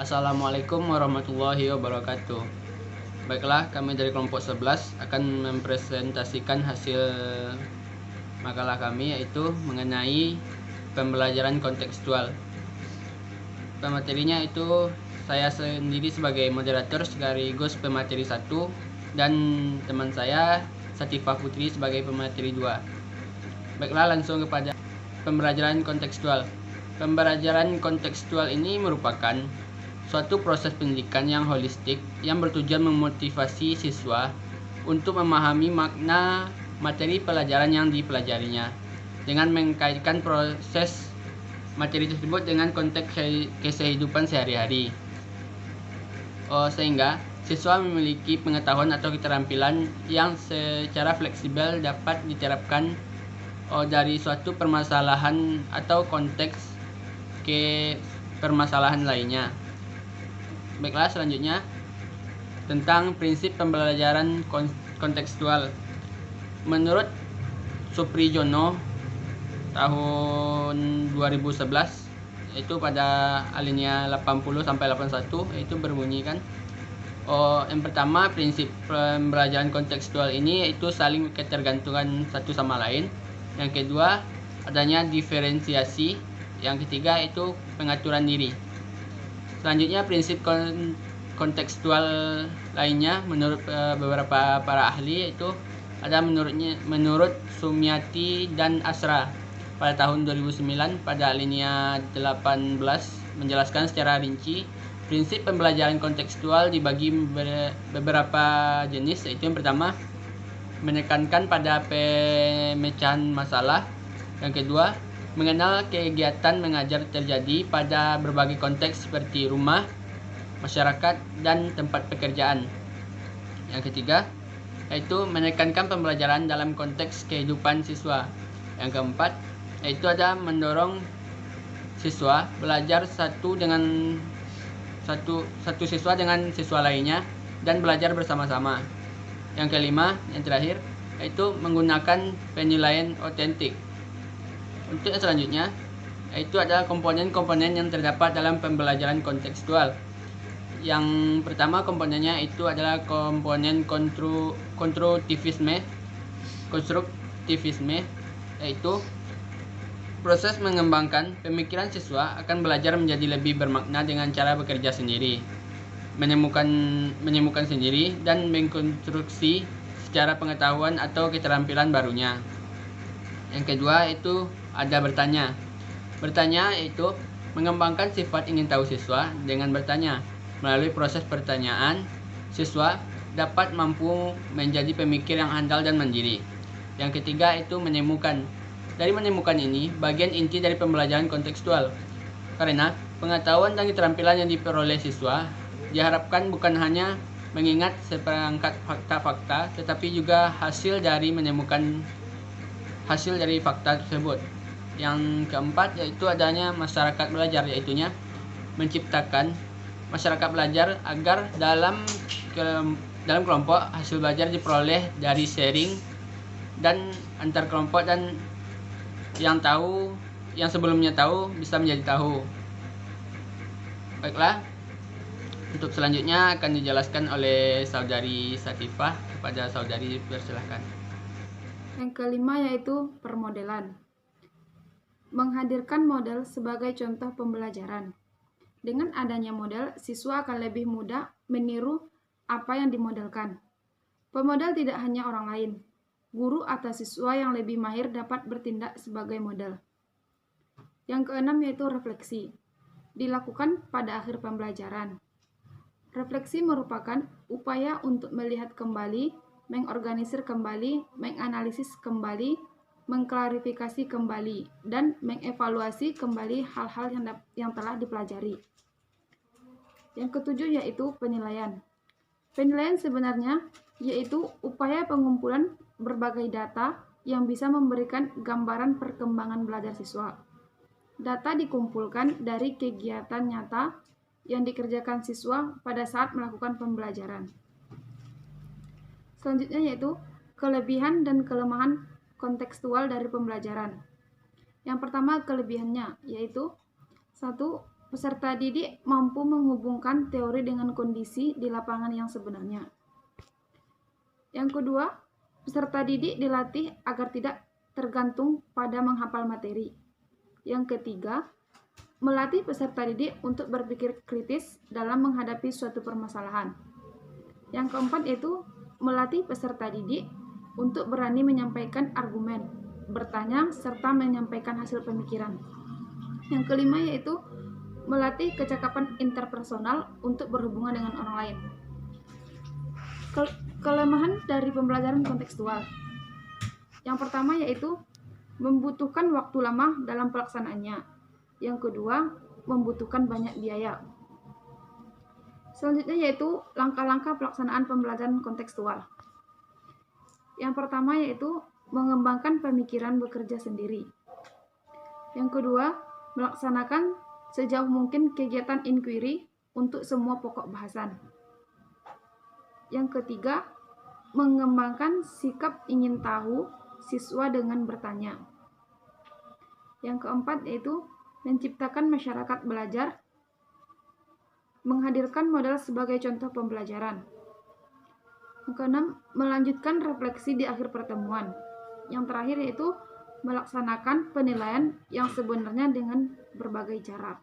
Assalamualaikum warahmatullahi wabarakatuh. Baiklah, kami dari kelompok 11 akan mempresentasikan hasil makalah kami, yaitu mengenai pembelajaran kontekstual. Pematerinya itu saya sendiri sebagai moderator sekaligus pemateri 1 dan teman saya Satifah Putri sebagai pemateri 2. Baiklah, langsung kepada pembelajaran kontekstual. Pembelajaran kontekstual ini merupakan suatu proses pendidikan yang holistik yang bertujuan memotivasi siswa untuk memahami makna materi pelajaran yang dipelajarinya dengan mengkaitkan proses materi tersebut dengan konteks kehidupan sehari-hari. Sehingga siswa memiliki pengetahuan atau keterampilan yang secara fleksibel dapat diterapkan dari suatu permasalahan atau konteks ke permasalahan lainnya. Baiklah, selanjutnya tentang prinsip pembelajaran kontekstual. Menurut Suprijono tahun 2011, yaitu pada alinea 80 sampai 81, itu berbunyi kan. Yang pertama, prinsip pembelajaran kontekstual ini yaitu saling ketergantungan satu sama lain. Yang kedua, adanya diferensiasi. Yang ketiga itu pengaturan diri. Selanjutnya, prinsip kontekstual lainnya menurut beberapa para ahli itu ada menurut Sumiati dan Asra pada tahun 2009 pada alinea 18 menjelaskan secara rinci prinsip pembelajaran kontekstual dibagi beberapa jenis, yaitu yang pertama menekankan pada pemecahan masalah. Yang kedua, mengenal kegiatan mengajar terjadi pada berbagai konteks seperti rumah, masyarakat, dan tempat pekerjaan. Yang ketiga, yaitu menekankan pembelajaran dalam konteks kehidupan siswa. Yang keempat, yaitu ada mendorong siswa belajar satu siswa dengan siswa lainnya dan belajar bersama-sama. Yang kelima, yang terakhir, yaitu menggunakan penilaian otentik. Untuk yang selanjutnya, yaitu adalah komponen-komponen yang terdapat dalam pembelajaran kontekstual. Yang pertama komponennya itu adalah komponen konstruktivisme, yaitu proses mengembangkan pemikiran siswa akan belajar menjadi lebih bermakna dengan cara bekerja sendiri, menemukan sendiri, dan mengkonstruksi secara pengetahuan atau keterampilan barunya. Yang kedua itu ada bertanya. Bertanya yaitu mengembangkan sifat ingin tahu siswa dengan bertanya. Melalui proses pertanyaan, siswa dapat mampu menjadi pemikir yang handal dan mandiri. Yang ketiga itu menemukan. Dari menemukan ini, bagian inti dari pembelajaran kontekstual. Karena pengetahuan dan keterampilan yang diperoleh siswa diharapkan bukan hanya mengingat seperangkat fakta-fakta, tetapi juga hasil dari fakta tersebut. Yang keempat yaitu adanya masyarakat belajar, yaitunya menciptakan masyarakat belajar agar dalam kelompok hasil belajar diperoleh dari sharing dan antar kelompok, dan yang sebelumnya tahu bisa menjadi tahu. Baiklah, untuk selanjutnya akan dijelaskan oleh saudari Satifah. Kepada saudari, persilahkan. Yang kelima yaitu permodelan. Menghadirkan model sebagai contoh pembelajaran. Dengan adanya model, siswa akan lebih mudah meniru apa yang dimodelkan. Pemodel tidak hanya orang lain. Guru atau siswa yang lebih mahir dapat bertindak sebagai model. Yang keenam yaitu refleksi. Dilakukan pada akhir pembelajaran. Refleksi merupakan upaya untuk melihat kembali, mengorganisir kembali, menganalisis kembali, mengklarifikasi kembali, dan mengevaluasi kembali hal-hal yang telah dipelajari. Yang ketujuh yaitu penilaian. Penilaian sebenarnya yaitu upaya pengumpulan berbagai data yang bisa memberikan gambaran perkembangan belajar siswa. Data dikumpulkan dari kegiatan nyata yang dikerjakan siswa pada saat melakukan pembelajaran. Selanjutnya yaitu kelebihan dan kelemahan kontekstual dari pembelajaran. Yang pertama kelebihannya yaitu 1. peserta didik mampu menghubungkan teori dengan kondisi di lapangan yang sebenarnya. Yang kedua, peserta didik dilatih agar tidak tergantung pada menghafal materi. Yang ketiga, melatih peserta didik untuk berpikir kritis dalam menghadapi suatu permasalahan. Yang keempat yaitu melatih peserta didik untuk berani menyampaikan argumen, bertanya, serta menyampaikan hasil pemikiran. Yang kelima yaitu melatih kecakapan interpersonal untuk berhubungan dengan orang lain. Kelemahan dari pembelajaran kontekstual. Yang pertama yaitu membutuhkan waktu lama dalam pelaksanaannya. Yang kedua, membutuhkan banyak biaya. Selanjutnya yaitu langkah-langkah pelaksanaan pembelajaran kontekstual. Yang pertama yaitu mengembangkan pemikiran bekerja sendiri. Yang kedua, melaksanakan sejauh mungkin kegiatan inquiry untuk semua pokok bahasan. Yang ketiga, mengembangkan sikap ingin tahu siswa dengan bertanya. Yang keempat yaitu menciptakan masyarakat belajar, menghadirkan model sebagai contoh pembelajaran. Yang keenam, melanjutkan refleksi di akhir pertemuan. Yang terakhir yaitu melaksanakan penilaian yang sebenarnya dengan berbagai cara.